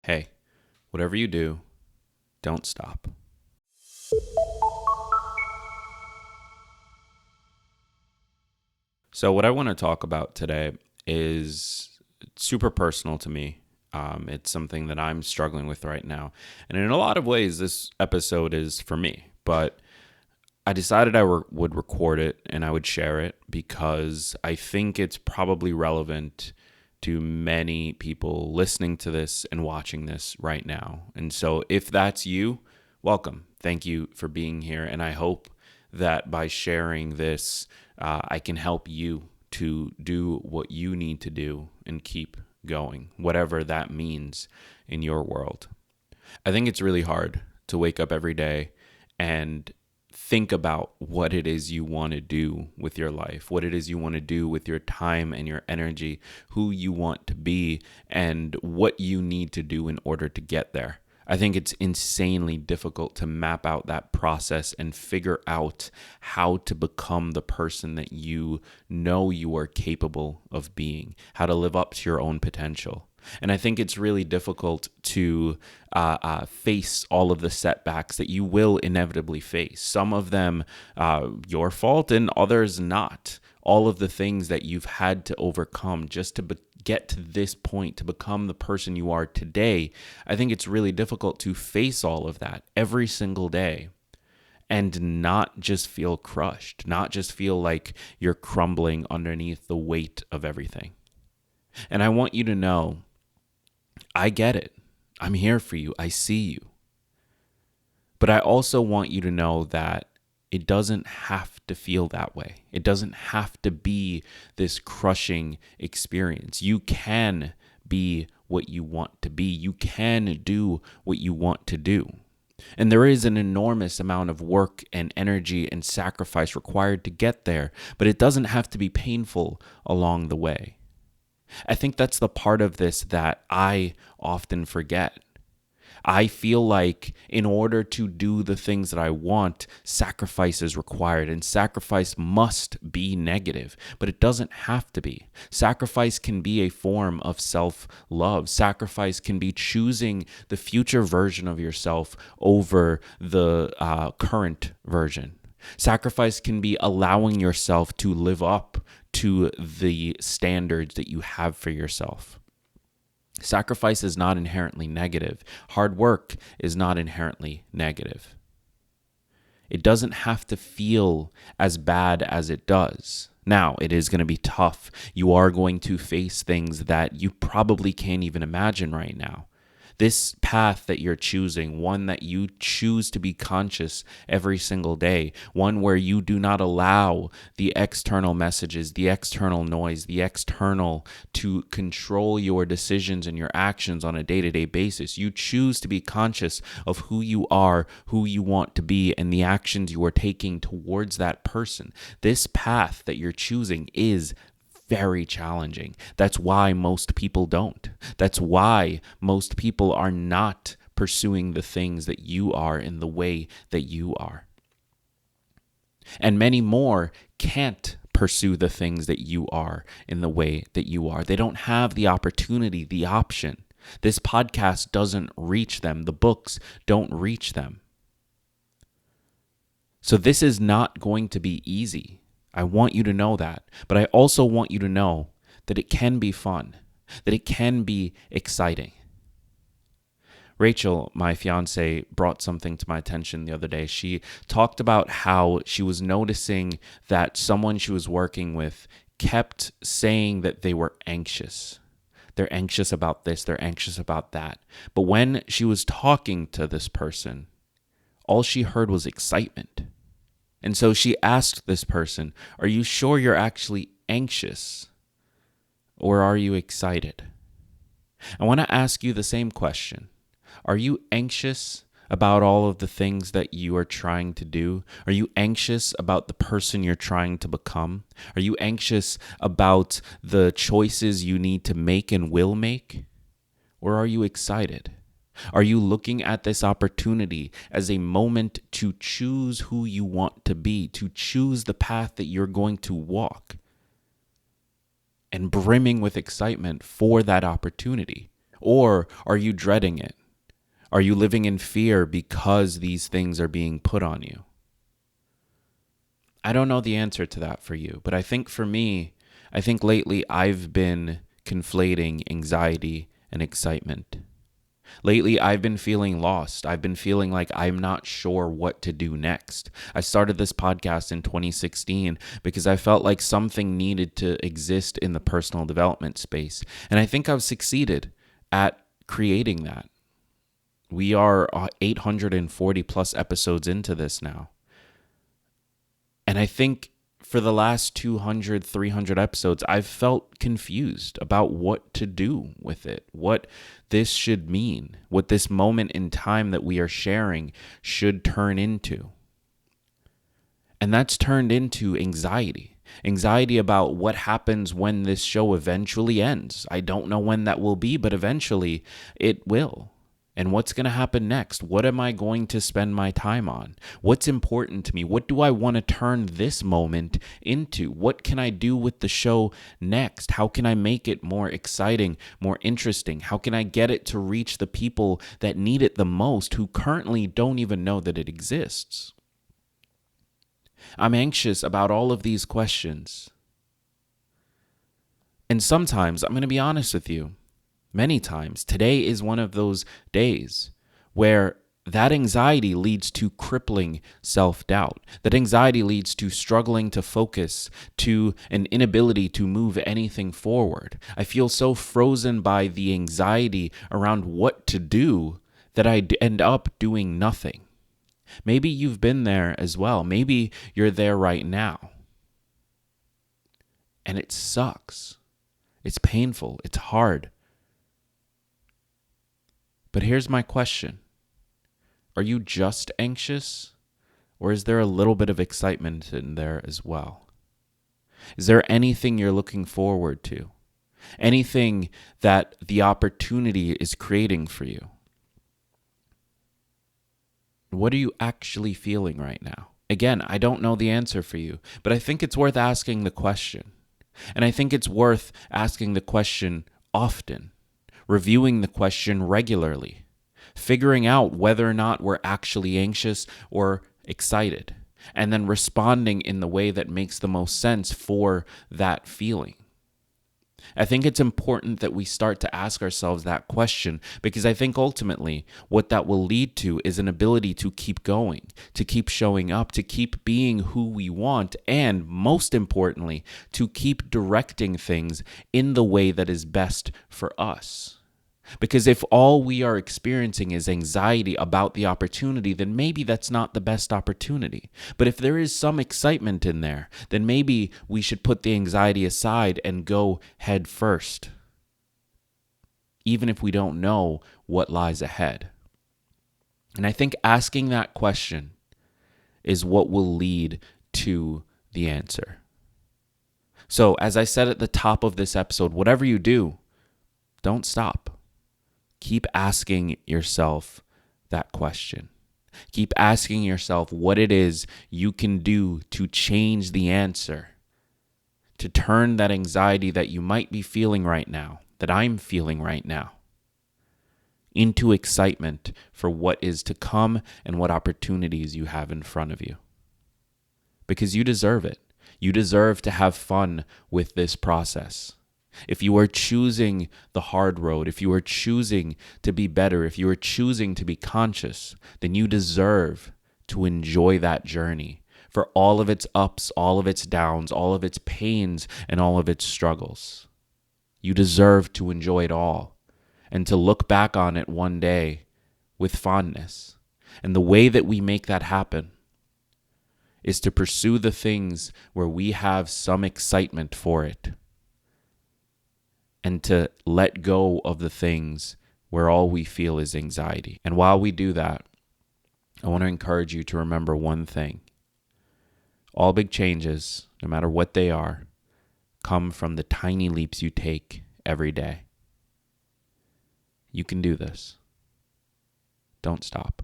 Hey, whatever you do, don't stop. So, what I want to talk about today is super personal to me. It's something that I'm struggling with right now. And in a lot of ways, this episode is for me. But I decided would record it and I would share it because I think it's probably relevant to many people listening to this and watching this right now. And so, if that's you, welcome. Thank you for being here. And I hope that by sharing this, I can help you to do what you need to do and keep going, whatever that means in your world. I think it's really hard to wake up every day and think about what it is you want to do with your life, what it is you want to do with your time and your energy, who you want to be, and what you need to do in order to get there. I think it's insanely difficult to map out that process and figure out how to become the person that you know you are capable of being, how to live up to your own potential. And I think it's really difficult to face all of the setbacks that you will inevitably face. Some of them your fault and others not. All of the things that you've had to overcome just to get to this point, to become the person you are today. I think it's really difficult to face all of that every single day and not just feel crushed, not just feel like you're crumbling underneath the weight of everything. And I want you to know, I get it. I'm here for you. I see you. But I also want you to know that it doesn't have to feel that way. It doesn't have to be this crushing experience. You can be what you want to be. You can do what you want to do. And there is an enormous amount of work and energy and sacrifice required to get there, but it doesn't have to be painful along the way. I think that's the part of this that I often forget. I feel like in order to do the things that I want, sacrifice is required, and sacrifice must be negative, but it doesn't have to be. Sacrifice can be a form of self-love. Sacrifice can be choosing the future version of yourself over the current version. Sacrifice can be allowing yourself to live up to the standards that you have for yourself. Sacrifice is not inherently negative. Hard work is not inherently negative. It doesn't have to feel as bad as it does. Now, it is going to be tough. You are going to face things that you probably can't even imagine right now. This path that you're choosing, one that you choose to be conscious every single day, one where you do not allow the external messages, the external noise, the external to control your decisions and your actions on a day-to-day basis. You choose to be conscious of who you are, who you want to be, and the actions you are taking towards that person. This path that you're choosing is very challenging. That's why most people don't. That's why most people are not pursuing the things that you are in the way that you are. And many more can't pursue the things that you are in the way that you are. They don't have the opportunity, the option. This podcast doesn't reach them. The books don't reach them. So this is not going to be easy. I want you to know that. But I also want you to know that it can be fun, that it can be exciting. Rachel, my fiance, brought something to my attention the other day. She talked about how she was noticing that someone she was working with kept saying that they were anxious. They're anxious about this, they're anxious about that. But when she was talking to this person, all she heard was excitement. And so she asked this person, "Are you sure you're actually anxious? Or are you excited?" I want to ask you the same question. Are you anxious about all of the things that you are trying to do? Are you anxious about the person you're trying to become? Are you anxious about the choices you need to make and will make? Or are you excited? Are you looking at this opportunity as a moment to choose who you want to be, to choose the path that you're going to walk, and brimming with excitement for that opportunity? Or are you dreading it? Are you living in fear because these things are being put on you? I don't know the answer to that for you, but I think for me, I think lately I've been conflating anxiety and excitement. Lately, I've been feeling lost. I've been feeling like I'm not sure what to do next. I started this podcast in 2016 because I felt like something needed to exist in the personal development space. And I think I've succeeded at creating that. We are 840 plus episodes into this now. And I think for the last 200, 300 episodes, I've felt confused about what to do with it, what this should mean, what this moment in time that we are sharing should turn into. And that's turned into anxiety. Anxiety about what happens when this show eventually ends. I don't know when that will be, but eventually it will. And what's going to happen next? What am I going to spend my time on? What's important to me? What do I want to turn this moment into? What can I do with the show next? How can I make it more exciting, more interesting? How can I get it to reach the people that need it the most who currently don't even know that it exists? I'm anxious about all of these questions. And sometimes, I'm going to be honest with you, many times, today is one of those days where that anxiety leads to crippling self-doubt. That anxiety leads to struggling to focus, to an inability to move anything forward. I feel so frozen by the anxiety around what to do that I end up doing nothing. Maybe you've been there as well. Maybe you're there right now. And it sucks. It's painful. It's hard. But here's my question. Are you just anxious, or is there a little bit of excitement in there as well? Is there anything you're looking forward to? Anything that the opportunity is creating for you? What are you actually feeling right now? Again, I don't know the answer for you, but I think it's worth asking the question. And I think it's worth asking the question often. Reviewing the question regularly, figuring out whether or not we're actually anxious or excited, and then responding in the way that makes the most sense for that feeling. I think it's important that we start to ask ourselves that question because I think ultimately what that will lead to is an ability to keep going, to keep showing up, to keep being who we want, and most importantly, to keep directing things in the way that is best for us. Because if all we are experiencing is anxiety about the opportunity, then maybe that's not the best opportunity. But if there is some excitement in there, then maybe we should put the anxiety aside and go head first, even if we don't know what lies ahead. And I think asking that question is what will lead to the answer. So, as I said at the top of this episode, whatever you do, don't stop. Keep asking yourself that question. Keep asking yourself what it is you can do to change the answer, to turn that anxiety that you might be feeling right now, that I'm feeling right now, into excitement for what is to come and what opportunities you have in front of you. Because you deserve it. You deserve to have fun with this process. If you are choosing the hard road, if you are choosing to be better, if you are choosing to be conscious, then you deserve to enjoy that journey for all of its ups, all of its downs, all of its pains, and all of its struggles. You deserve to enjoy it all and to look back on it one day with fondness. And the way that we make that happen is to pursue the things where we have some excitement for it, and to let go of the things where all we feel is anxiety. And while we do that, I want to encourage you to remember one thing. All big changes, no matter what they are, come from the tiny leaps you take every day. You can do this. Don't stop.